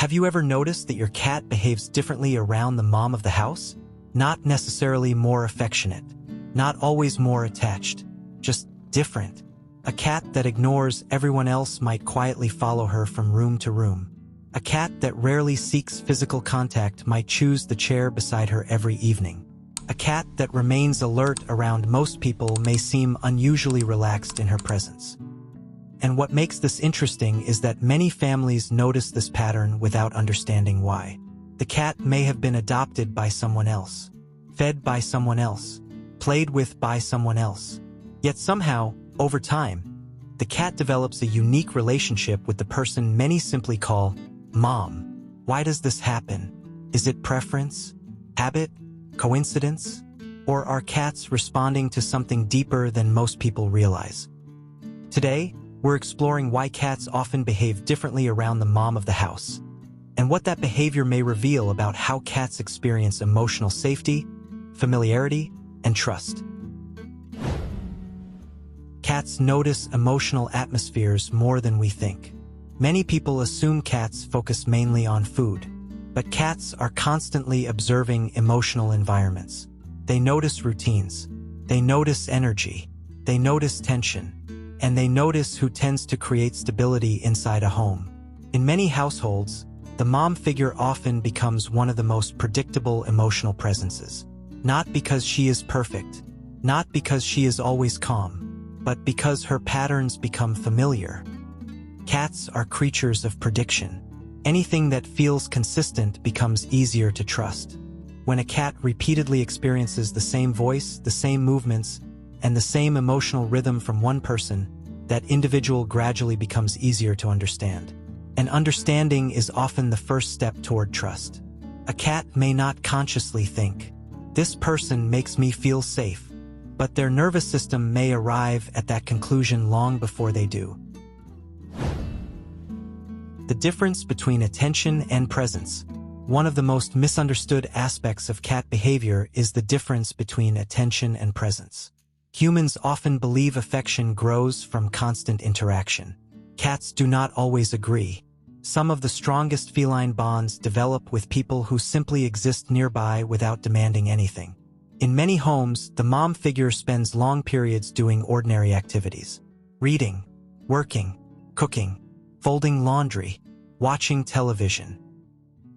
Have you ever noticed that your cat behaves differently around the mom of the house? Not necessarily more affectionate, not always more attached, just different. A cat that ignores everyone else might quietly follow her from room to room. A cat that rarely seeks physical contact might choose the chair beside her every evening. A cat that remains alert around most people may seem unusually relaxed in her presence. And what makes this interesting is that many families notice this pattern without understanding why. The cat may have been adopted by someone else, fed by someone else, played with by someone else. Yet somehow, over time, the cat develops a unique relationship with the person many simply call Mom. Why does this happen? Is it preference, habit, coincidence? Or are cats responding to something deeper than most people realize? Today, we're exploring why cats often behave differently around the mom of the house, and what that behavior may reveal about how cats experience emotional safety, familiarity, and trust. Cats notice emotional atmospheres more than we think. Many people assume cats focus mainly on food, but cats are constantly observing emotional environments. They notice routines, they notice energy, they notice tension, and they notice who tends to create stability inside a home. In many households, the mom figure often becomes one of the most predictable emotional presences. Not because she is perfect, not because she is always calm, but because her patterns become familiar. Cats are creatures of prediction. Anything that feels consistent becomes easier to trust. When a cat repeatedly experiences the same voice, the same movements, and the same emotional rhythm from one person, that individual gradually becomes easier to understand. And understanding is often the first step toward trust. A cat may not consciously think, "This person makes me feel safe," but their nervous system may arrive at that conclusion long before they do. The difference between attention and presence. One of the most misunderstood aspects of cat behavior is the difference between attention and presence. Humans often believe affection grows from constant interaction. Cats do not always agree. Some of the strongest feline bonds develop with people who simply exist nearby without demanding anything. In many homes, the mom figure spends long periods doing ordinary activities. Reading, working, cooking, folding laundry, watching television,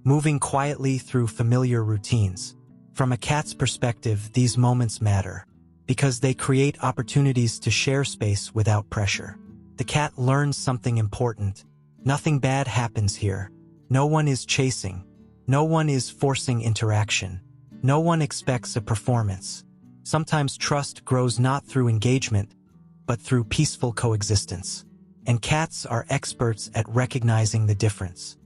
moving quietly through familiar routines. From a cat's perspective, these moments matter, because they create opportunities to share space without pressure. The cat learns something important. Nothing bad happens here. No one is chasing. No one is forcing interaction. No one expects a performance. Sometimes trust grows not through engagement, but through peaceful coexistence. And cats are experts at recognizing the difference.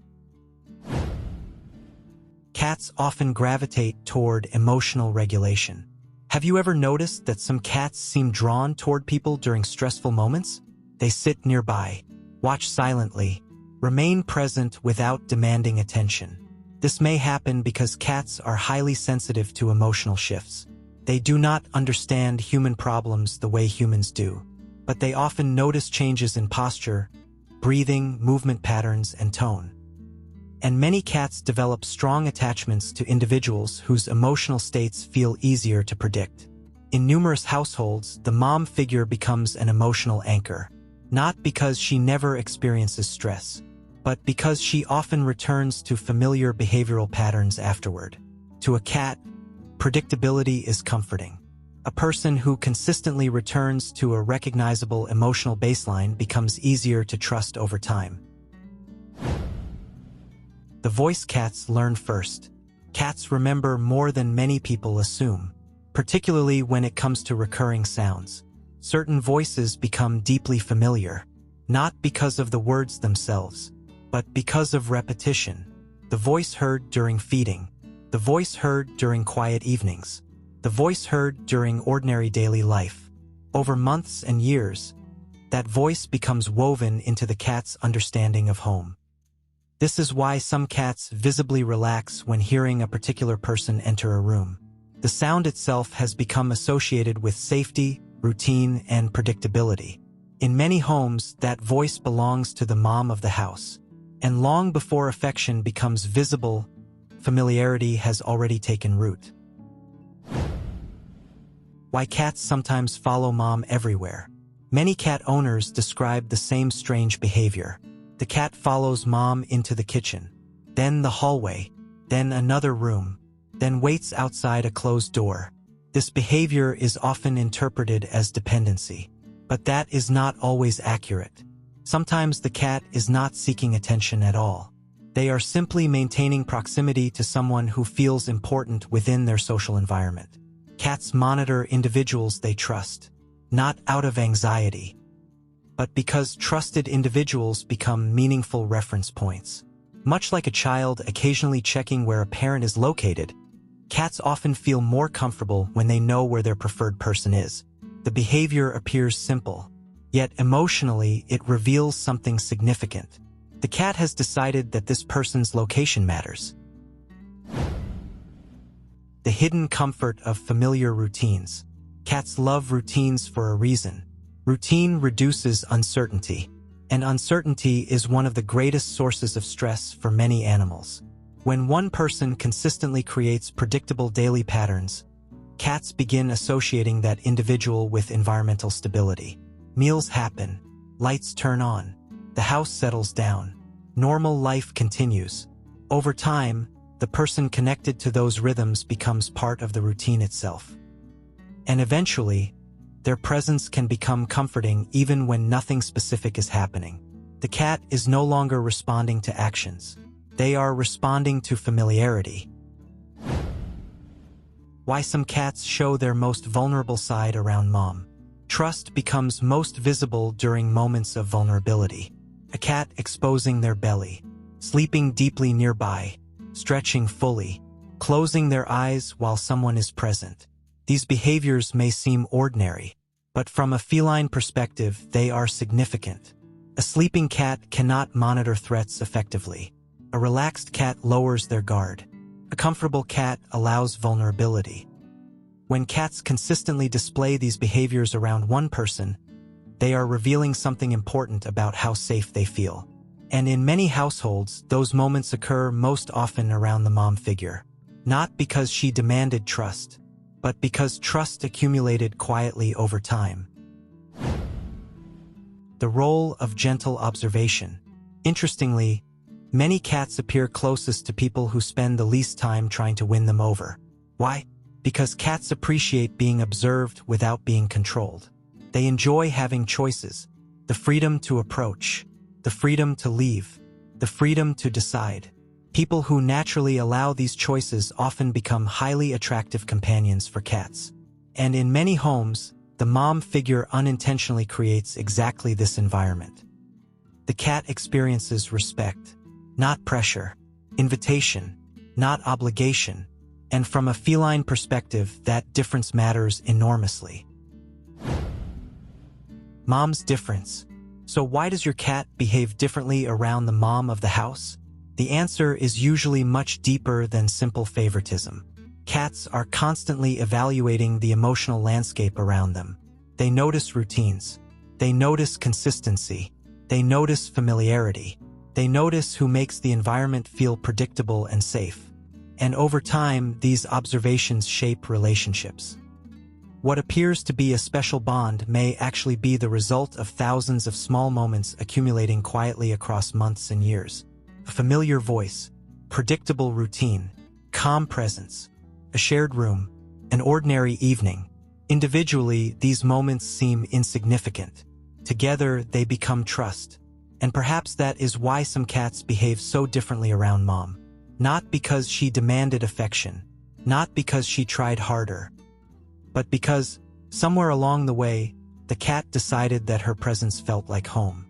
Cats often gravitate toward emotional regulation. Have you ever noticed that some cats seem drawn toward people during stressful moments? They sit nearby, watch silently, remain present without demanding attention. This may happen because cats are highly sensitive to emotional shifts. They do not understand human problems the way humans do, but they often notice changes in posture, breathing, movement patterns, and tone. And many cats develop strong attachments to individuals whose emotional states feel easier to predict. In numerous households, the mom figure becomes an emotional anchor, not because she never experiences stress, but because she often returns to familiar behavioral patterns afterward. To a cat, predictability is comforting. A person who consistently returns to a recognizable emotional baseline becomes easier to trust over time. The voice cats learn first. Cats remember more than many people assume, particularly when it comes to recurring sounds. Certain voices become deeply familiar, not because of the words themselves, but because of repetition. The voice heard during feeding, the voice heard during quiet evenings, the voice heard during ordinary daily life. Over months and years, that voice becomes woven into the cat's understanding of home. This is why some cats visibly relax when hearing a particular person enter a room. The sound itself has become associated with safety, routine, and predictability. In many homes, that voice belongs to the mom of the house, And long before affection becomes visible, familiarity has already taken root. Why cats sometimes follow mom everywhere. Many cat owners describe the same strange behavior. The cat follows mom into the kitchen, then the hallway, then another room, then waits outside a closed door. This behavior is often interpreted as dependency, but that is not always accurate. Sometimes the cat is not seeking attention at all. They are simply maintaining proximity to someone who feels important within their social environment. Cats monitor individuals they trust, not out of anxiety, but because trusted individuals become meaningful reference points. Much like a child occasionally checking where a parent is located, cats often feel more comfortable when they know where their preferred person is. The behavior appears simple, yet emotionally it reveals something significant. The cat has decided that this person's location matters. The hidden comfort of familiar routines. Cats love routines for a reason. Routine reduces uncertainty, and uncertainty is one of the greatest sources of stress for many animals. When one person consistently creates predictable daily patterns, cats begin associating that individual with environmental stability. Meals happen, lights turn on, the house settles down, normal life continues. Over time, the person connected to those rhythms becomes part of the routine itself. And eventually, their presence can become comforting even when nothing specific is happening. The cat is no longer responding to actions. They are responding to familiarity. Why some cats show their most vulnerable side around mom. Trust becomes most visible during moments of vulnerability. A cat exposing their belly, sleeping deeply nearby, stretching fully, closing their eyes while someone is present. These behaviors may seem ordinary, but from a feline perspective, they are significant. A sleeping cat cannot monitor threats effectively. A relaxed cat lowers their guard. A comfortable cat allows vulnerability. When cats consistently display these behaviors around one person, they are revealing something important about how safe they feel. And in many households, those moments occur most often around the mom figure. Not because she demanded trust, but because trust accumulated quietly over time. The role of gentle observation. Interestingly, many cats appear closest to people who spend the least time trying to win them over. Why? Because cats appreciate being observed without being controlled. They enjoy having choices, the freedom to approach, the freedom to leave, the freedom to decide. People who naturally allow these choices often become highly attractive companions for cats. And in many homes, the mom figure unintentionally creates exactly this environment. The cat experiences respect, not pressure, invitation, not obligation, and from a feline perspective, that difference matters enormously. Mom's difference. So why does your cat behave differently around the mom of the house? The answer is usually much deeper than simple favoritism. Cats are constantly evaluating the emotional landscape around them. They notice routines. They notice consistency. They notice familiarity. They notice who makes the environment feel predictable and safe. And over time, these observations shape relationships. What appears to be a special bond may actually be the result of thousands of small moments accumulating quietly across months and years. A familiar voice, predictable routine, calm presence, a shared room, an ordinary evening. Individually, these moments seem insignificant. Together, they become trust. And perhaps that is why some cats behave so differently around mom. Not because she demanded affection, not because she tried harder, but because, somewhere along the way, the cat decided that her presence felt like home.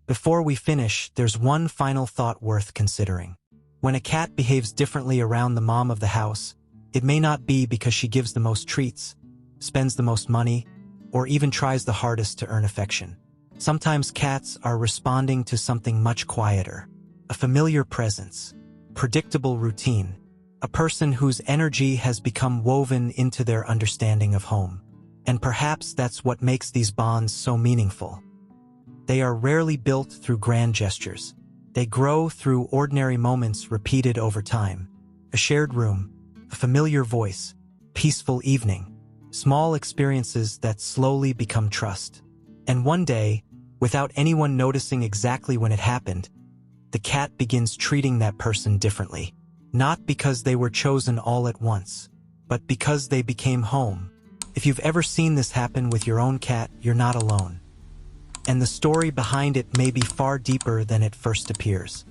Before we finish, there's one final thought worth considering. When a cat behaves differently around the mom of the house, it may not be because she gives the most treats, spends the most money, or even tries the hardest to earn affection. Sometimes cats are responding to something much quieter. A familiar presence, predictable routine, a person whose energy has become woven into their understanding of home. And perhaps that's what makes these bonds so meaningful. They are rarely built through grand gestures. They grow through ordinary moments repeated over time. A shared room, a familiar voice, peaceful evening, small experiences that slowly become trust. And one day, without anyone noticing exactly when it happened, the cat begins treating that person differently. Not because they were chosen all at once, but because they became home. If you've ever seen this happen with your own cat, you're not alone. And the story behind it may be far deeper than it first appears.